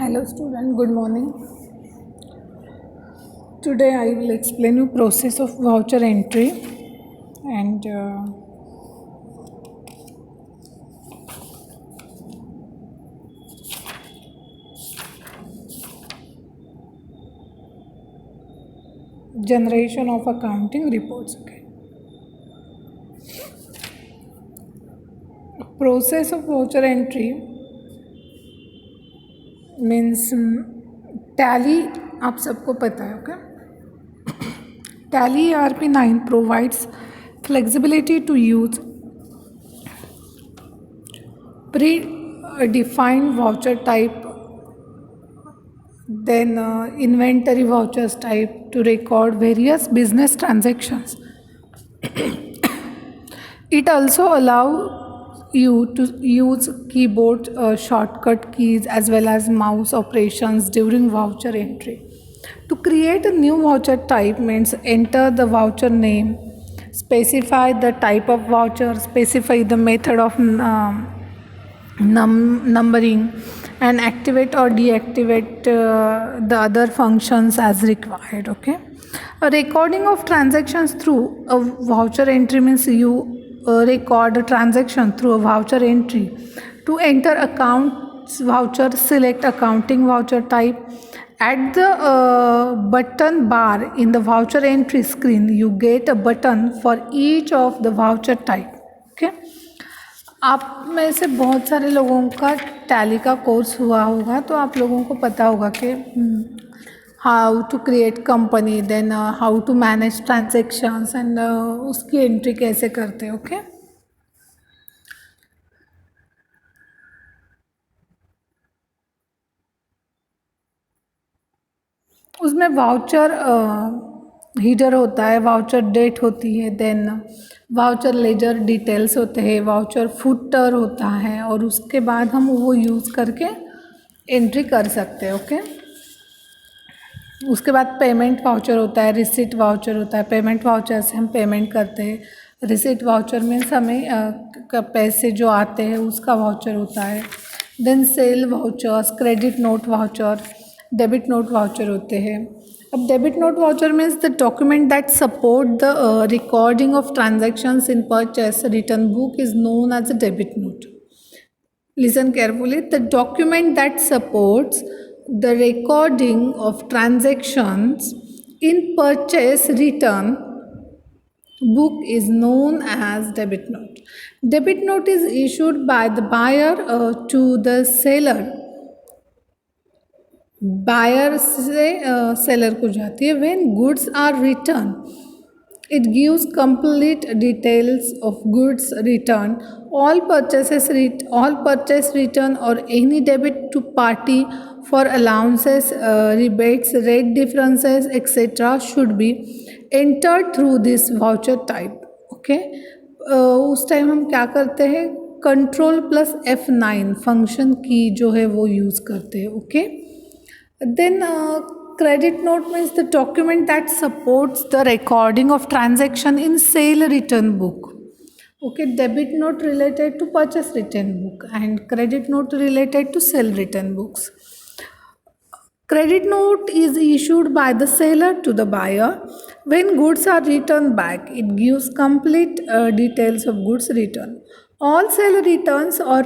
Hello student, good morning. Today I will explain you process of voucher entry and generation of accounting reports. Okay. Process of voucher entry means tally आप सबको पता है. Okay. Tally ERP9 provides flexibility to use predefined voucher type, then inventory vouchers type to record various business transactions. It also allows you to use keyboard shortcut keys as well as mouse operations during voucher entry. To create a new voucher type means enter the voucher name, specify the type of voucher, specify the method of numbering, and activate or deactivate the other functions as required. Okay. A recording of transactions through a voucher entry means you record a transaction through a voucher entry. To enter accounts voucher, select accounting voucher type. At the button bar in the voucher entry screen, you get a button for each of the voucher type. Okay. आप में से बहुत सारे लोगों का tally का course हुआ होगा, तो आप लोगों को पता होगा कि how to create company, then how to manage transactions and उसकी एंट्री कैसे करते हैं. ओके. उसमें वाउचर हीडर होता है, वाउचर डेट होती है, देन वाउचर लेजर डिटेल्स होते हैं, वाउचर फुटर होता है, और उसके बाद हम वो यूज़ करके एंट्री कर सकते हैं. ओके. उसके बाद पेमेंट वाउचर होता है, रिसिट वाउचर होता है. पेमेंट वाउचर से हम पेमेंट करते हैं. रिसिट वाउचर मीन्स हमें पैसे जो आते हैं उसका वाउचर होता है. Then sale vouchers, credit note voucher, debit note voucher होते हैं. अब debit note voucher means the document that support the recording of transactions in purchase return book is known as a debit note. Listen carefully. The document that supports the recording of transactions in purchase return book is known as debit note. Debit note is issued by the buyer to the seller. Buyer से seller को जाती है. When goods are returned, it gives complete details of goods returned, all purchase return or any debit to party for allowances, rebates, rate differences, etc. should be entered through this voucher type. Okay. उस time हम क्या करते हैं, control plus F9 function की जो है वो use करते हैं. Okay. Then credit note means the document that supports the recording of transaction in sale return book. Okay. Debit note related to purchase return book and credit note related to sale return books. Credit note is issued by the seller to the buyer. When goods are returned back, it gives complete details of goods returned. All sale returns or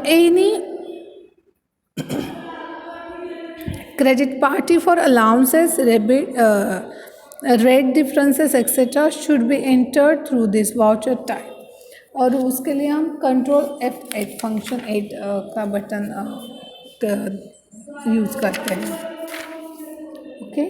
any credit party for allowances, rate differences, etc. should be entered through this voucher type. और उसके लिए हम control F8 function 8 का button use करते हैं. Okay.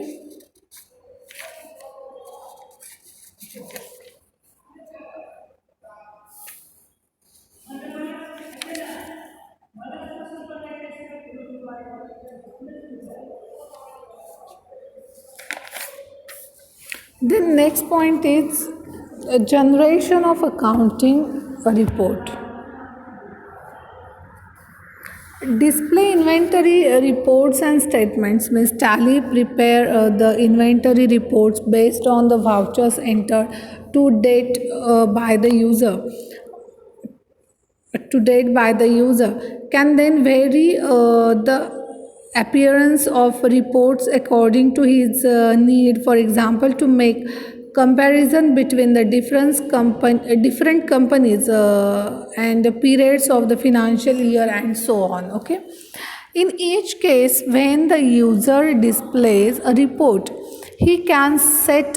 The next point is a generation of accounting report. Display inventory reports and statements means Tally prepare the inventory reports based on the vouchers entered to date by the user. to date by the user can then vary the appearance of reports according to his need. For example, to make comparison between the different companies and the periods of the financial year and so on. Okay, in each case, when the user displays a report, he can step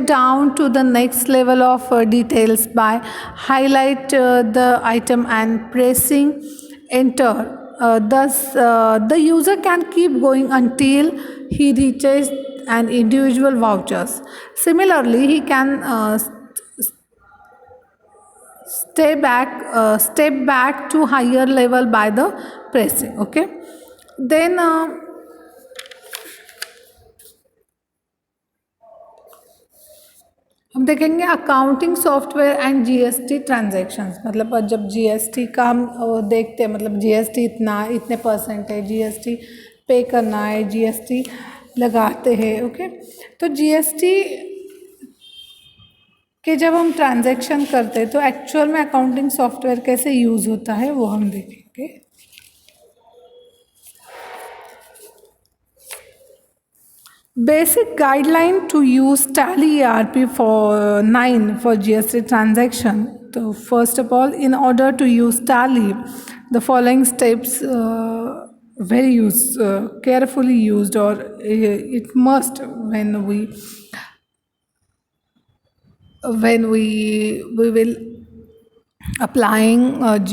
down to the next level of details by highlight the item and pressing enter. Thus, the user can keep going until he reaches an individual vouchers. Similarly, he can step back to higher level by the pressing. Okay, then हम देखेंगे accounting software and GST transactions. मतलब जब GST का हम देखते हैं, मतलब GST इतने परसेंट है, जीएसटी पे करना है, जीएसटी लगाते हैं। ओके, तो जीएसटी के जब हम ट्रांजैक्शन करते हैं तो एक्चुअल में अकाउंटिंग सॉफ्टवेयर कैसे यूज़ होता है वो हम देखेंगे। Basic guideline to use Tally ERP for 9 for GST transaction. So first of all, in order to use Tally, the following steps carefully used, or it must when we will applying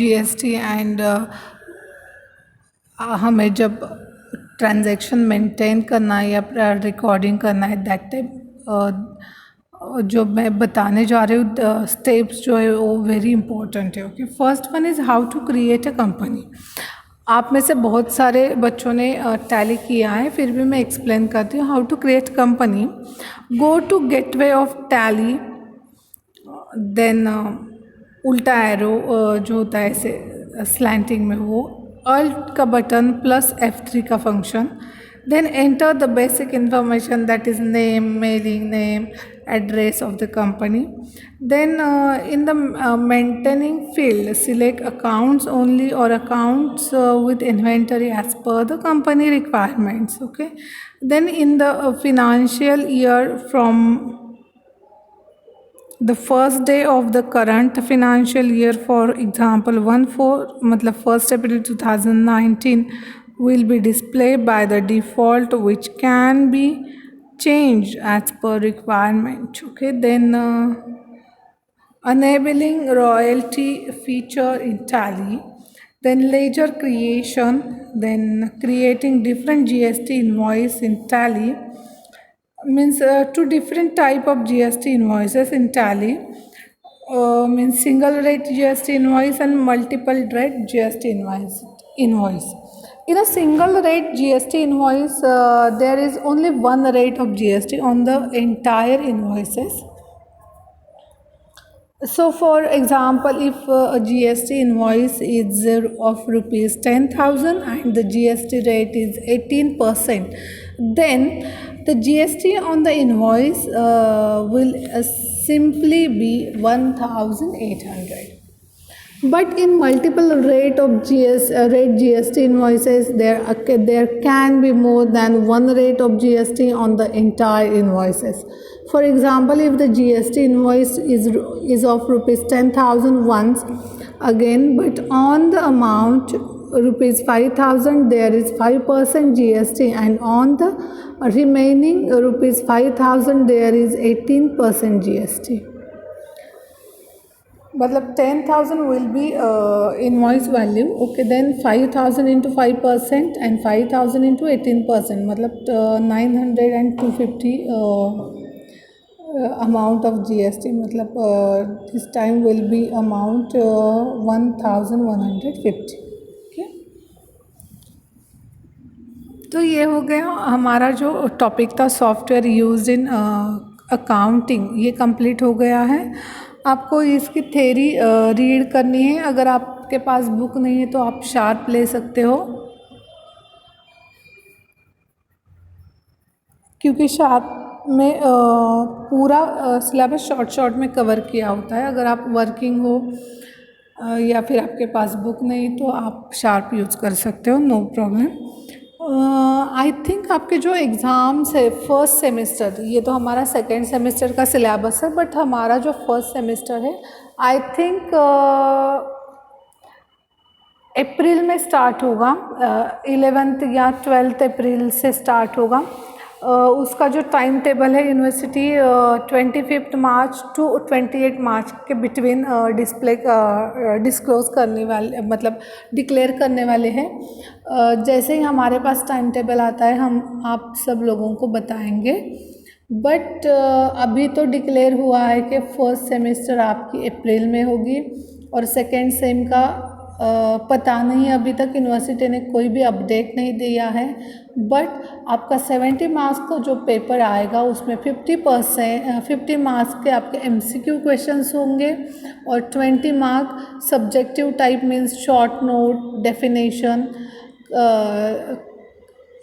GST and हमें जब transaction maintain करना है या recording करना है, that time जो मैं बताने जा रही हूँ स्टेप्स जो है वो वेरी इंपॉर्टेंट है। Okay, first one is how to create a company. आप में से बहुत सारे बच्चों ने टैली किया है, फिर भी मैं एक्सप्लेन करती हूँ how to create company. Go to gateway of Tally, then उल्टा एरो जो होता है ऐसे स्लैंटिंग में, वो Alt का बटन प्लस F3 का function, then enter the basic information, that is name, mailing name, address of the company. Then in the maintaining field, select accounts only or accounts with inventory as per the company requirements. Okay, then in the financial year from the first day of the current financial year, for example 1/4 मतलब 1st April 2019 will be displayed by the default, which can be changed as per requirement. Okay, then enabling royalty feature in Tally, then ledger creation, then creating different GST invoice in Tally, means two different type of GST invoices in Tally, means single rate GST invoice and multiple rate GST invoice. In a single rate GST invoice, there is only one rate of GST on the entire invoices. So for example, if a GST invoice is of rupees 10,000 and the GST rate is 18%, then the GST on the invoice will simply be 1,800. But in multiple rate GST invoices, there can be more than one rate of GST on the entire invoices. For example, if the GST invoice is of rupees 10,000 once again, but on the amount rupees 5,000 there is 5% GST, and on the remaining rupees 5,000 there is 18% GST. मतलब 10,000 will be invoice value. Okay, then 5,000 into 5% and 5,000 into 18%, मतलब 900 and 250 amount of GST, मतलब this time will be amount 1,150. Okay, तो ये हो गया हमारा जो topic था सॉफ्टवेयर यूज्ड इन अकाउंटिंग, ये कंप्लीट हो गया है। आपको इसकी थ्योरी रीड करनी है। अगर आपके पास बुक नहीं है तो आप शार्प ले सकते हो, क्योंकि शार्प में पूरा सिलेबस शॉर्ट शॉर्ट में कवर किया होता है। अगर आप वर्किंग हो या फिर आपके पास बुक नहीं तो आप शार्प यूज़ कर सकते हो, नो प्रॉब्लम। आई थिंक आपके जो एग्ज़ाम्स है फर्स्ट सेमेस्टर, ये तो हमारा सेकेंड सेमेस्टर का सिलेबस है, बट हमारा जो फर्स्ट सेमेस्टर है आई थिंक अप्रैल में स्टार्ट होगा, 11th या 12th अप्रैल से स्टार्ट होगा। उसका जो टाइम टेबल है यूनिवर्सिटी 25 मार्च टू 28 मार्च के बिटवीन डिस्क्लोज़ करने वाले, मतलब डिक्लेयर करने वाले हैं। जैसे ही हमारे पास टाइम टेबल आता है हम आप सब लोगों को बताएंगे। बट अभी तो डिक्लेयर हुआ है कि फर्स्ट सेमेस्टर आपकी अप्रैल में होगी और सेकेंड सेम का पता नहीं, अभी तक यूनिवर्सिटी ने कोई भी अपडेट नहीं दिया है। बट आपका 70 मार्क्स का जो पेपर आएगा उसमें 50 मार्क्स के आपके MCQ क्वेश्चंस होंगे और 20 mark subjective type means short note, definition,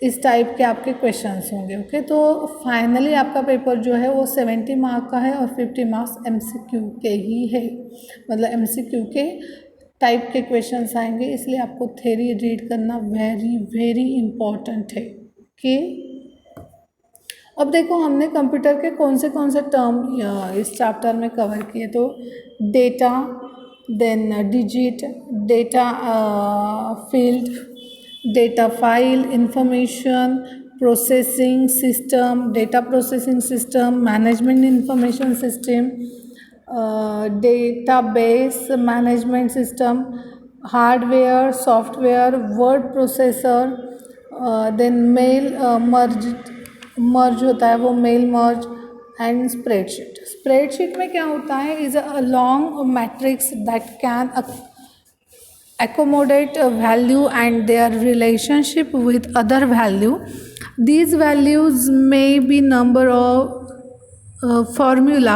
इस टाइप के आपके क्वेश्चंस होंगे। ओके, तो फाइनली आपका पेपर जो है वो 70 मार्क का है और 50 मार्क्स MCQ के ही है, मतलब MCQ के टाइप के क्वेश्चंस आएंगे, इसलिए आपको थ्योरी रीड करना वेरी वेरी इम्पॉर्टेंट है। ओके, अब देखो हमने कंप्यूटर के कौन से टर्म इस चैप्टर में कवर किए। तो data, then digit, data field, data file, information processing system, data processing system, management information system, database management system, hardware, software, word processor, then mail merge होता है वो मेल मर्ज, एंड स्प्रेडशीट में क्या होता है, is a long matrix that can accommodate a value and their relationship with other value. These values may be number of formula.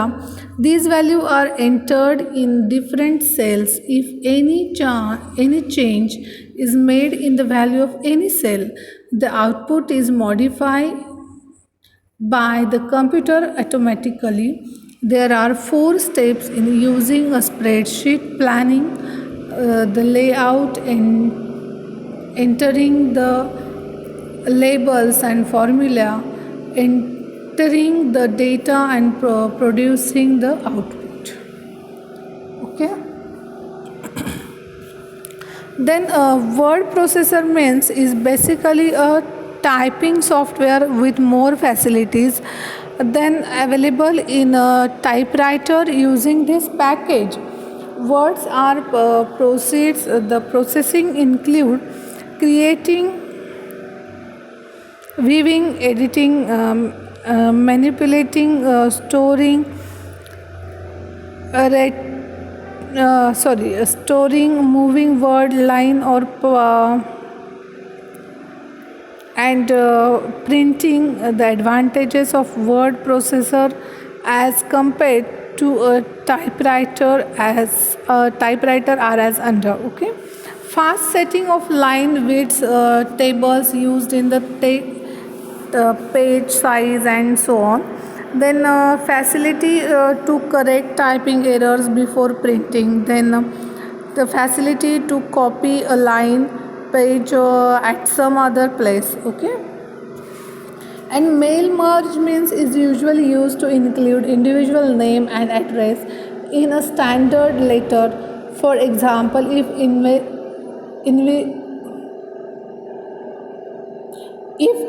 These values are entered in different cells. If any change is made in the value of any cell, the output is modified by the computer automatically. There are 4 steps in using a spreadsheet: planning, the layout, and entering the labels and formula, entering the data, and producing the output. Okay. Then word processor means is basically a typing software with more facilities than available in a typewriter. Using this package, words are proceeds. The processing include creating, viewing, editing, manipulating, storing, storing, moving word line or and printing. The advantages of word processor as compared to a typewriter are as under. Okay, fast setting of line widths, tables used in the page size and so on. Then facility to correct typing errors before printing. Then the facility to copy a line page at some other place. Okay, and mail merge means is usually used to include individual name and address in a standard letter. For example, if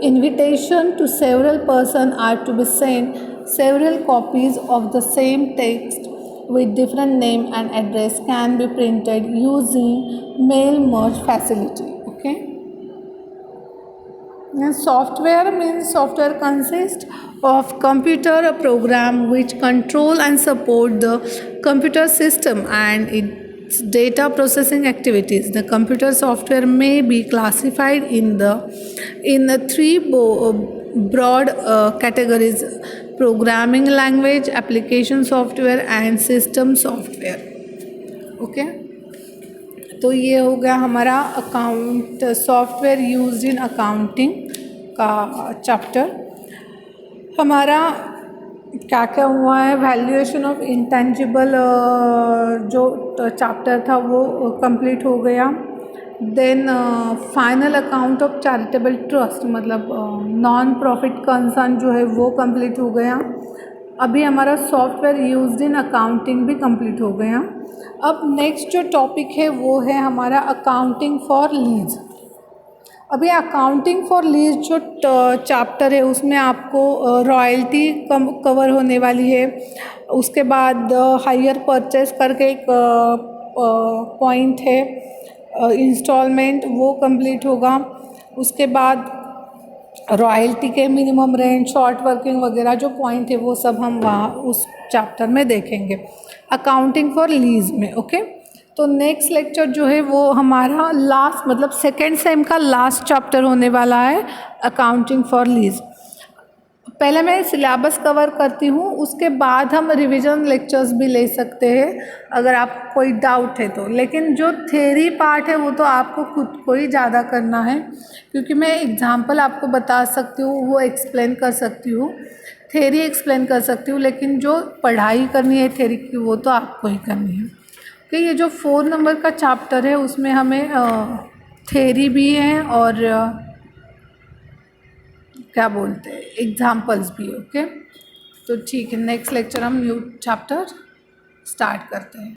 invitation to several persons are to be sent, several copies of the same text with different name and address can be printed using mail merge facility. Okay. And software means software consists of computer program which control and support the computer system and its data processing activities. The computer software may be classified in the 3 broad categories: programming language, application software, and system software. Okay. तो ये हो गया हमारा account software used in accounting का chapter. हमारा क्या क्या हुआ है, वैल्यूएशन ऑफ इंटेंजिबल जो चैप्टर था वो कंप्लीट हो गया। Then final account of charitable trust मतलब नॉन प्रॉफिट कंसर्न जो है वो कंप्लीट हो गया। अभी हमारा सॉफ्टवेयर यूज्ड इन अकाउंटिंग भी कंप्लीट हो गया। अब नेक्स्ट जो टॉपिक है वो है हमारा अकाउंटिंग फॉर लीज। अभी अकाउंटिंग फॉर लीज जो चैप्टर है उसमें आपको रॉयल्टी कवर होने वाली है। उसके बाद हायर परचेस करके एक पॉइंट है, इंस्टॉलमेंट, वो कंप्लीट होगा। उसके बाद रॉयल्टी के मिनिमम रेंट, शॉर्ट वर्किंग वगैरह जो पॉइंट है वो सब हम वहाँ उस चैप्टर में देखेंगे अकाउंटिंग फॉर लीज में। ओके, तो नेक्स्ट लेक्चर जो है वो हमारा लास्ट मतलब सेकेंड सेम का लास्ट चैप्टर होने वाला है अकाउंटिंग फॉर लीज। पहले मैं सिलेबस कवर करती हूँ, उसके बाद हम रिवीजन लेक्चर्स भी ले सकते हैं अगर आप कोई डाउट है तो। लेकिन जो थ्योरी पार्ट है वो तो आपको खुद को ही ज़्यादा करना है, क्योंकि मैं एग्जांपल आपको बता सकती हूँ, वो एक्सप्लेन कर सकती हूँ, थ्योरी एक्सप्लेन कर सकती हूँ, लेकिन जो पढ़ाई करनी है थ्योरी की वो तो आपको ही करनी है। कि ये जो 4 नंबर का चैप्टर है उसमें हमें थ्योरी भी है और क्या बोलते हैं एग्जाम्पल्स भी। ओके, तो ठीक है, नेक्स्ट लेक्चर हम न्यू चैप्टर स्टार्ट करते हैं।